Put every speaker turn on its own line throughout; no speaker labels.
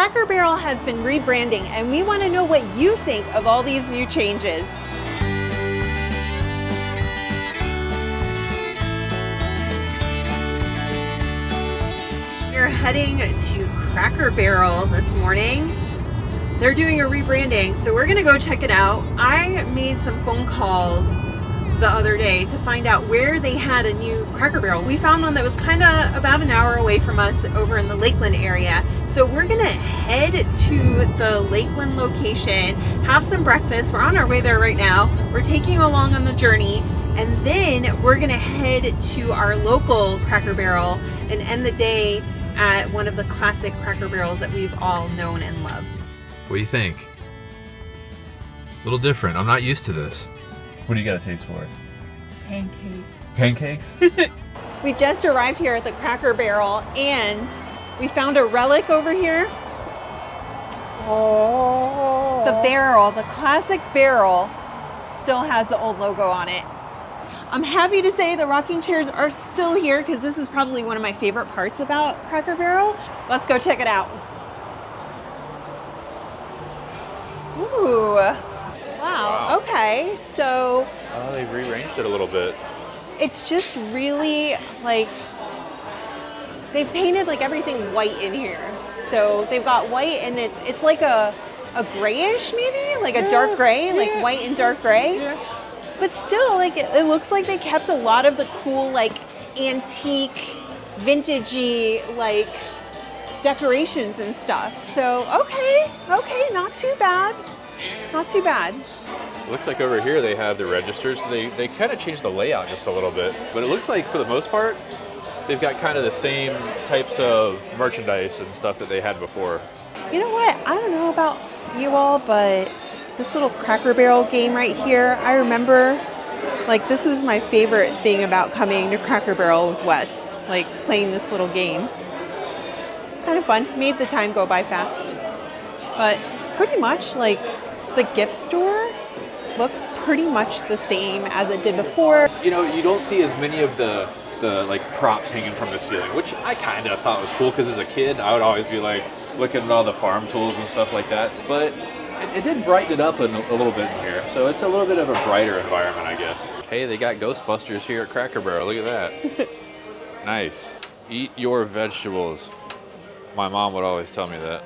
Cracker Barrel has been rebranding, and we want to know what you think of all these new changes. We're heading to Cracker Barrel this morning. They're doing a rebranding, so we're gonna go check it out. I made some phone calls the other day to find out where they had a new Cracker Barrel. We found one that was kind of about an hour away from us over in the Lakeland area. So we're gonna head to the Lakeland location, have some breakfast. We're on our way there right now. We're taking you along on the journey, and then we're gonna head to our local Cracker Barrel and end the day at one of the classic Cracker Barrels that we've all known and loved.
What do you think? A little different. I'm not used to this. What do you got a taste for?
Pancakes.
Pancakes?
We just arrived here at the Cracker Barrel and we found a relic over here. Oh. The barrel, the classic barrel, still has the old logo on it. I'm happy to say the rocking chairs are still here because this is probably one of my favorite parts about Cracker Barrel. Let's go check it out. Ooh, wow. Okay, so.
Oh, they've rearranged it a little bit.
It's just really like, they've painted like everything white in here. So they've got white and it's like a grayish maybe, like a dark gray, like white and dark gray. Yeah. But still, like it looks like they kept a lot of the cool, like antique, vintagey, like decorations and stuff. So okay, not too bad, not too bad.
Looks like over here they have the registers. They kind of changed the layout just a little bit, but it looks like for the most part they've got kind of the same types of merchandise and stuff that they had before.
You know what? I don't know about you all, but this little Cracker Barrel game right here, I remember, like, this was my favorite thing about coming to Cracker Barrel with Wes, like playing this little game. It's kind of fun, made the time go by fast. But pretty much like the gift store looks pretty much the same as it did before.
You know, you don't see as many of the like props hanging from the ceiling, which I kind of thought was cool because as a kid I would always be like looking at all the farm tools and stuff like that. But it did brighten it up a little bit in here, so it's a little bit of a brighter environment, I guess. Hey, they got Ghostbusters here at Cracker Barrel. Look at that. Nice. Eat your vegetables. My mom would always tell me that.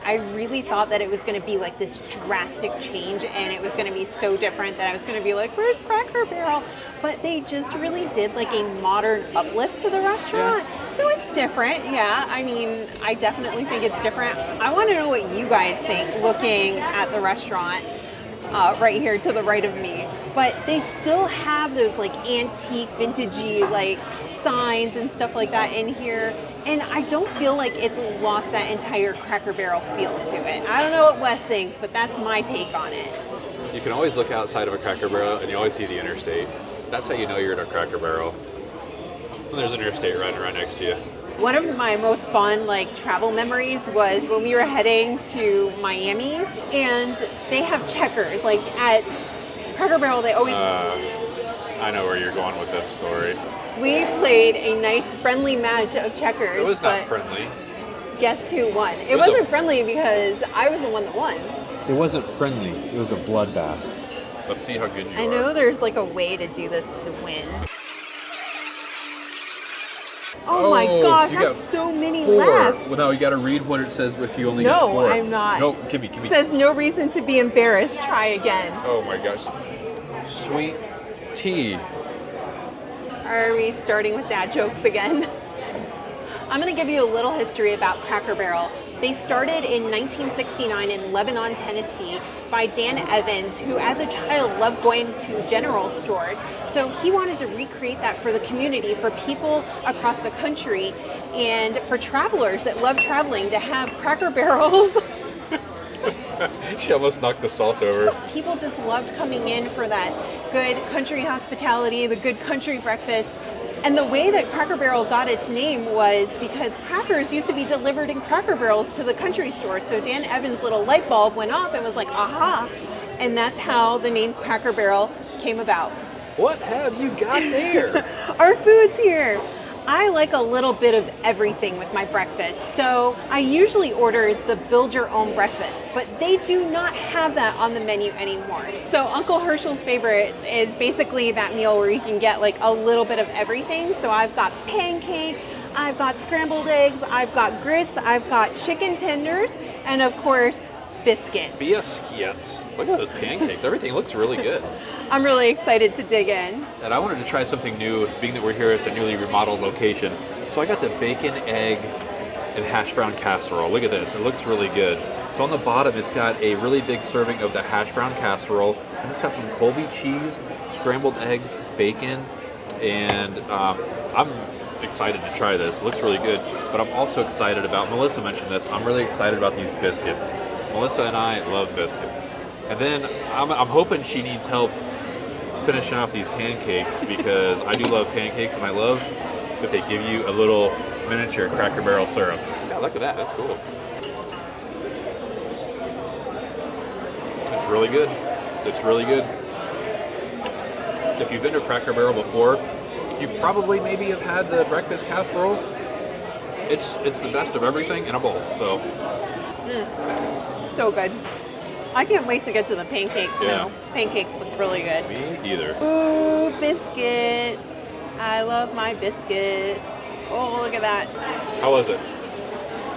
I really thought that it was going to be like this drastic change and it was going to be so different that I was going to be like, where's Cracker Barrel? But they just really did like a modern uplift to the restaurant. Yeah. So it's different. Yeah, I mean, I definitely think it's different. I want to know what you guys think looking at the restaurant right here to the right of me. But they still have those like antique, vintagey like signs and stuff like that in here. And I don't feel like it's lost that entire Cracker Barrel feel to it. I don't know what Wes thinks, but that's my take on it.
You can always look outside of a Cracker Barrel and you always see the interstate. That's how you know you're at a Cracker Barrel. And there's an interstate running right next to you.
One of my most fun like travel memories was when we were heading to Miami and they have Checkers. Like at Cracker Barrel, they always...
I know where you're going with this story.
We played a nice friendly match of Checkers.
It was not friendly.
Guess who won? It wasn't friendly because I was the one that won.
It wasn't friendly. It was a bloodbath.
Let's see how good you are.
I know there's like a way to do this to win. Oh my gosh, that's so many left.
Well, now you got to read what it says if you only get 4.
No, I'm not.
No, give me.
There's no reason to be embarrassed. Try again.
Oh my gosh. Sweet tea.
Are we starting with dad jokes again? I'm going to give you a little history about Cracker Barrel. They started in 1969 in Lebanon, Tennessee by Dan Evans, who as a child loved going to general stores. So he wanted to recreate that for the community, for people across the country, and for travelers that love traveling to have Cracker Barrels.
She almost knocked the salt over.
People just loved coming in for that good country hospitality, the good country breakfast. And the way that Cracker Barrel got its name was because crackers used to be delivered in Cracker Barrels to the country store. So Dan Evans' little light bulb went off and was like, aha. And that's how the name Cracker Barrel came about.
What have you got there?
Our food's here. I like a little bit of everything with my breakfast. So I usually order the build your own breakfast, but they do not have that on the menu anymore. So Uncle Herschel's Favorites is basically that meal where you can get like a little bit of everything. So I've got pancakes, I've got scrambled eggs, I've got grits, I've got chicken tenders, and of course, biscuits.
Biscuits. Look at those pancakes. Everything looks really good.
I'm really excited to dig in.
And I wanted to try something new, being that we're here at the newly remodeled location. So I got the bacon, egg, and hash brown casserole. Look at this. It looks really good. So on the bottom, it's got a really big serving of the hash brown casserole, and it's got some Colby cheese, scrambled eggs, bacon, and I'm excited to try this. It looks really good. But I'm also excited about, Melissa mentioned this, I'm really excited about these biscuits. Melissa and I love biscuits. And then I'm hoping she needs help finishing off these pancakes, because I do love pancakes, and I love that they give you a little miniature Cracker Barrel syrup. Yeah, look at that. That's cool. It's really good. It's really good. If you've been to Cracker Barrel before, you probably maybe have had the breakfast casserole. It's the best of everything in a bowl. So.
So good. I can't wait to get to the pancakes now. Pancakes look really good.
Me either.
Ooh, biscuits. I love my biscuits. Oh, look at that.
How was it?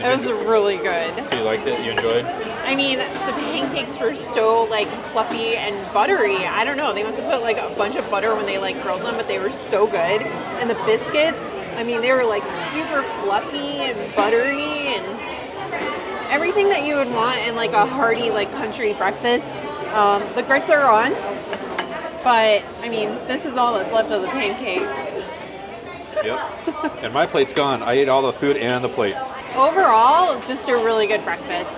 It was really good.
So you liked it? You enjoyed?
I mean, the pancakes were so like fluffy and buttery. I don't know. They must have put like a bunch of butter when they like grilled them, but they were so good. And the biscuits, I mean, they were like super fluffy and buttery and everything that you would want in like a hearty like country breakfast. The grits are on, but I mean, this is all that's left of the pancakes.
Yep. And my plate's gone. I ate all the food and the plate.
Overall, just a really good breakfast.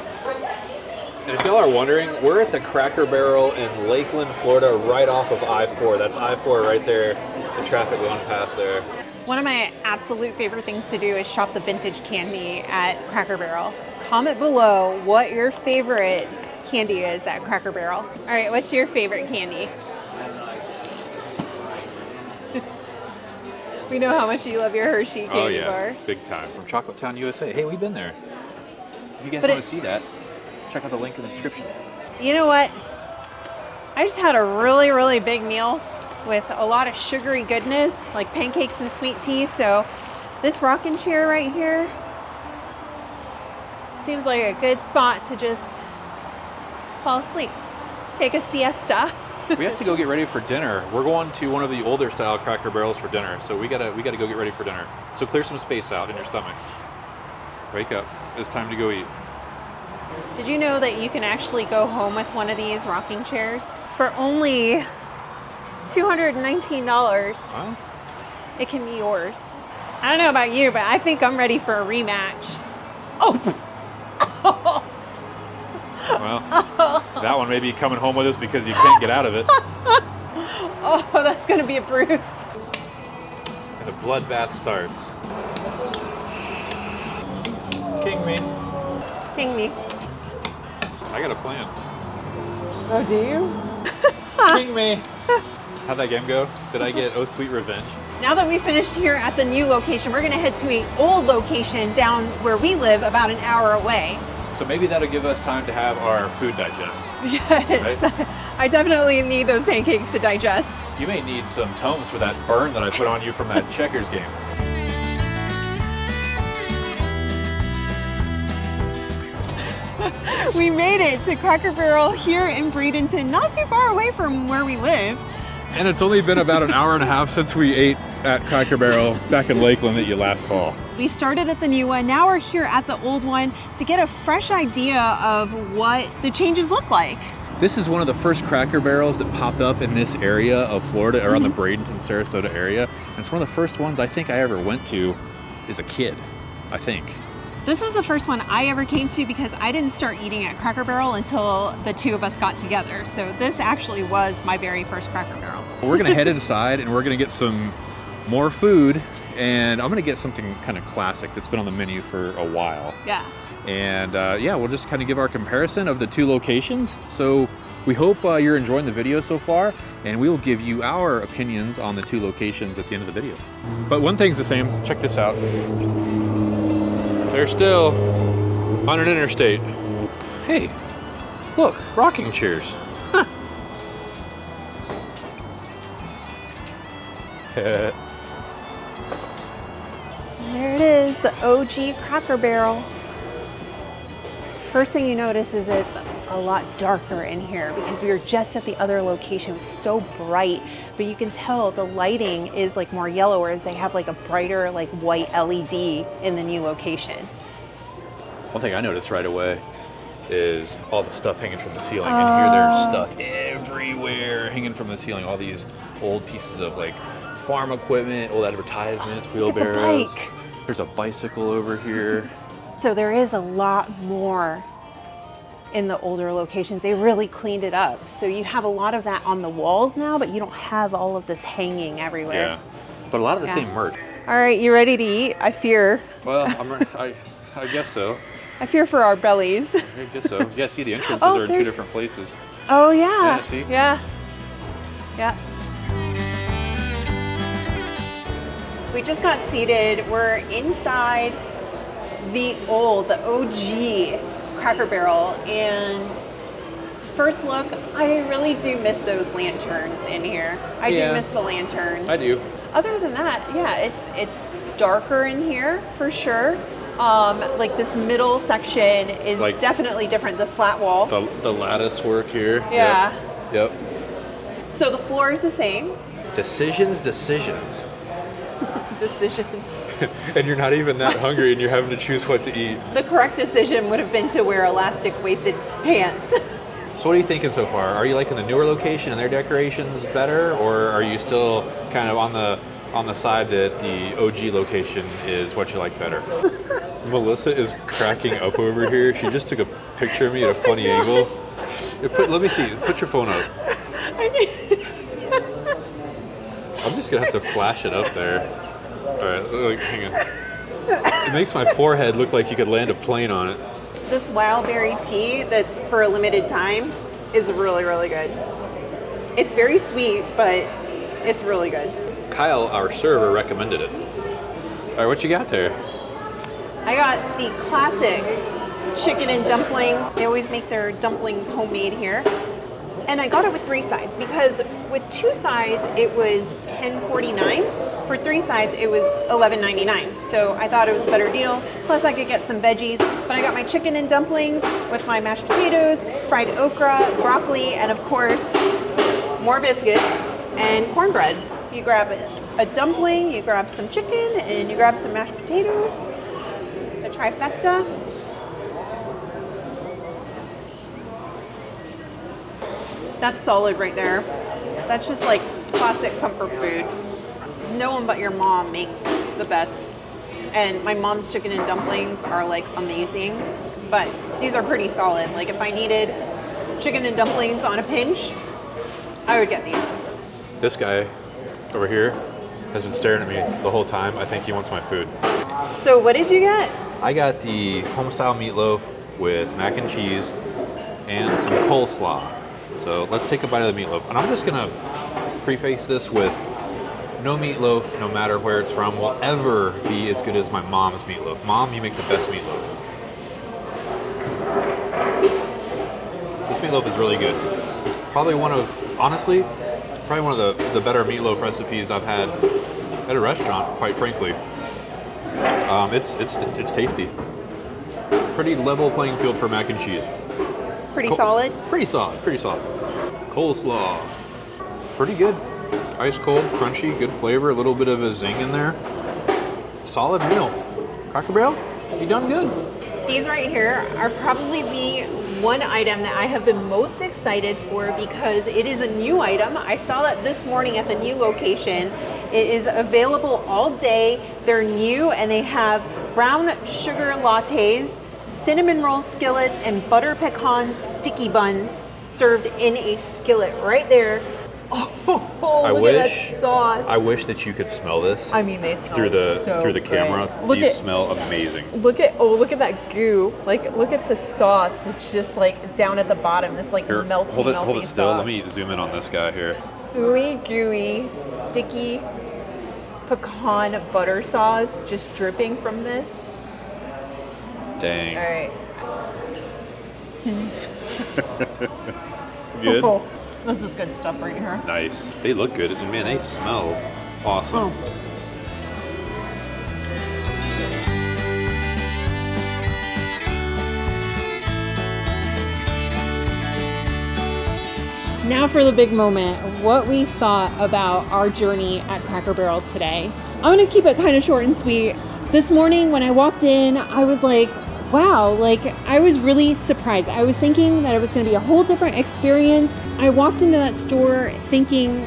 And if y'all are wondering, we're at the Cracker Barrel in Lakeland, Florida, right off of I-4. That's I-4 right there, the traffic going past there.
One of my absolute favorite things to do is shop the vintage candy at Cracker Barrel. Comment below what your favorite candy is at Cracker Barrel. All right, what's your favorite candy? We know how much you love your Hershey candy bar.
Big time. From Chocolate Town, USA. Hey, we've been there. If you guys want to see that, check out the link in the description.
You know what? I just had a really, really big meal with a lot of sugary goodness, like pancakes and sweet tea. So this rocking chair right here seems like a good spot to just fall asleep, take a siesta.
We have to go get ready for dinner. We're going to one of the older style Cracker Barrels for dinner, so we gotta go get ready for dinner. So clear some space out in your stomach. Wake up. It's time to go eat.
Did you know that you can actually go home with one of these rocking chairs for only $219?
Huh?
It can be yours. I don't know about you, but I think I'm ready for a rematch. Oh!
Well, that one may be coming home with us because you can't get out of it.
Oh, that's gonna be a bruise.
And the bloodbath starts. King me.
King me.
I got a plan.
Oh, do you?
King me. How'd that game go? Did I get sweet revenge?
Now that we finished here at the new location, we're gonna head to an old location down where we live about an hour away.
So maybe that'll give us time to have our food digest.
Yes, right? I definitely need those pancakes to digest.
You may need some Tomes for that burn that I put on you from that checkers game.
We made it to Cracker Barrel here in Bradenton, not too far away from where we live.
And it's only been about an hour and a half since we ate at Cracker Barrel back in Lakeland that you last saw.
We started at the new one, now we're here at the old one to get a fresh idea of what the changes look like.
This is one of the first Cracker Barrels that popped up in this area of Florida, around the Bradenton, Sarasota area. And it's one of the first ones I think I ever went to as a kid, I think.
This was the first one I ever came to because I didn't start eating at Cracker Barrel until the two of us got together. So this actually was my very first Cracker Barrel.
We're gonna head inside and we're gonna get some more food and I'm gonna get something kind of classic that's been on the menu for a while.
Yeah.
And yeah, we'll just kind of give our comparison of the two locations. So we hope you're enjoying the video so far, and we will give you our opinions on the two locations at the end of the video. But one thing's the same. Check this out. They're still on an interstate. Hey, look, rocking chairs. Huh.
There it is, the OG Cracker Barrel. First thing you notice is it's a lot darker in here because we were just at the other location. It was so bright, but you can tell the lighting is like more yellow, whereas they have like a brighter like white LED in the new location.
One thing I noticed right away is all the stuff hanging from the ceiling. And here there's stuff everywhere hanging from the ceiling. All these old pieces of like farm equipment, old advertisements, wheelbarrows.
Bike.
There's a bicycle over here.
So there is a lot more in the older locations. They really cleaned it up. So you have a lot of that on the walls now, but you don't have all of this hanging everywhere.
Yeah, but a lot of the same merch.
All right, you ready to eat? I fear.
Well, I guess so.
I fear for our bellies.
I guess so. Yeah, see, the entrances
Oh,
are in two
there's-
different places.
Oh yeah.
Yeah, see?
Yeah. Yeah. We just got seated. We're inside the OG Cracker Barrel, and first look, I really do miss those lanterns in here. I do miss the lanterns.
I do.
Other than that, yeah, it's darker in here for sure. Like this middle section is
Like
definitely different. The slat wall.
The lattice work here.
Yeah.
Yep.
So the floor is the same.
Decisions.
Decisions.
And you're not even that hungry and you're having to choose what to eat.
The correct decision would have been to wear elastic waisted pants.
So what are you thinking so far? Are you liking the newer location and their decorations better, or are you still kind of on the side that the OG location is what you like better? Melissa is cracking up over here. She just took a picture of me at a funny angle. Let me see. Put your phone up. I'm just gonna have to flash it up there. All right, hang on. It makes my forehead look like you could land a plane on it.
This wild berry tea that's for a limited time is really, really good. It's very sweet, but it's really good.
Kyle, our server, recommended it. All right, what you got there?
I got the classic chicken and dumplings. They always make their dumplings homemade here. And I got it with 3 sides because with 2 sides it was $10.49. For 3 sides it was $11.99. So I thought it was a better deal. Plus I could get some veggies. But I got my chicken and dumplings with my mashed potatoes, fried okra, broccoli, and of course more biscuits and cornbread. You grab a dumpling, you grab some chicken, and you grab some mashed potatoes. The trifecta. That's solid right there. That's just like classic comfort food. No one but your mom makes the best. And my mom's chicken and dumplings are like amazing, but these are pretty solid. Like if I needed chicken and dumplings on a pinch, I would get these.
This guy over here has been staring at me the whole time. I think he wants my food.
So what did you get?
I got the home-style meatloaf with mac and cheese and some coleslaw. So let's take a bite of the meatloaf. And I'm just gonna preface this with no meatloaf, no matter where it's from, will ever be as good as my mom's meatloaf. Mom, you make the best meatloaf. This meatloaf is really good. Probably one of the better meatloaf recipes I've had at a restaurant, quite frankly. It's tasty. Pretty level playing field for mac and cheese.
Pretty solid?
Pretty solid. Coleslaw. Pretty good. Ice cold, crunchy, good flavor, a little bit of a zing in there. Solid meal. Cracker Barrel, you done good.
These right here are probably the one item that I have been most excited for because it is a new item. I saw that this morning at the new location. It is available all day. They're new and they have brown sugar lattes, cinnamon roll skillets, and butter pecan sticky buns served in a skillet right there. Oh,
I
look
wish,
at that sauce.
I wish that you could smell this.
I mean, they smell
through the
so
through the
good.
camera. These smell amazing.
Look at that goo. Like, look at the sauce. It's just like down at the bottom. This like
Here,
melty,
hold it
melty
still.
sauce.
Let me zoom in on this guy here.
Ooey gooey, sticky pecan butter sauce just dripping from this.
Dang.
All right.
Good.
Oh, this is good stuff right here.
Nice. They look good. And man, they smell awesome.
Oh. Now for the big moment, what we thought about our journey at Cracker Barrel today. I'm gonna keep it kind of short and sweet. This morning when I walked in, I was like, wow, like I was really surprised. I was thinking that it was gonna be a whole different experience. I walked into that store thinking,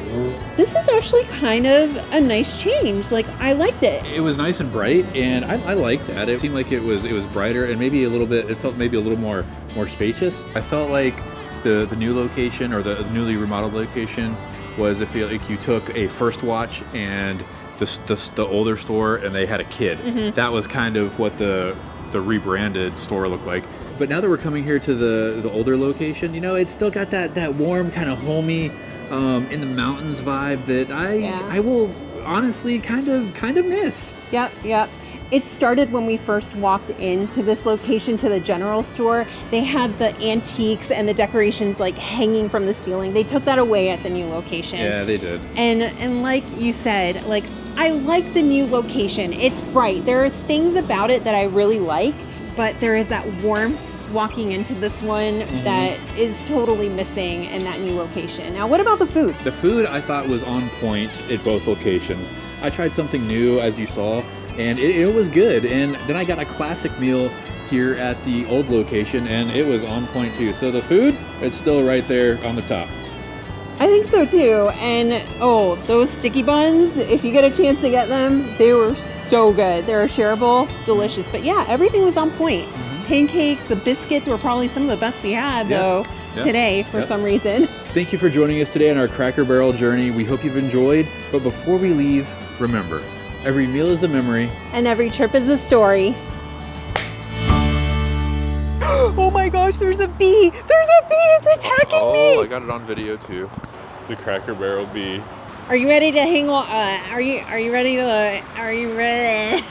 this is actually kind of a nice change. Like, I liked it.
It was nice and bright, and I liked that. It seemed like it was brighter, and maybe a little bit. It felt maybe a little more spacious. I felt like the new location, or the newly remodeled location, was if you took a First Watch and the older store, and they had a kid.
Mm-hmm.
That was kind of what the rebranded store looked like. But now that we're coming here to the older location, you know, it's still got that warm, kind of homey, in the mountains vibe that I will honestly kind of miss.
Yep. It started when we first walked into this location, to the general store. They had the antiques and the decorations like hanging from the ceiling. They took that away at the new location.
Yeah, they did.
And like you said, like, I like the new location. It's bright. There are things about it that I really like, but there is that warmth walking into this one that is totally missing in that new location. Now, what about the food?
The food I thought was on point at both locations. I tried something new, as you saw, and it was good. And then I got a classic meal here at the old location, and it was on point too. So the food, it's still right there on the top.
I think so too. And oh, those sticky buns, if you get a chance to get them, they were so good. They're shareable, delicious. But yeah, everything was on point. Pancakes, the biscuits were probably some of the best we had though today for some reason.
Thank you for joining us today on our Cracker Barrel journey. We hope you've enjoyed. But before we leave, remember, every meal is a memory.
And every trip is a story. Oh my gosh, there's a bee! There's a bee! It's attacking me!
Oh, I got it on video too. It's a Cracker Barrel bee.
Are you ready to hang on? Are you ready to? Are you ready?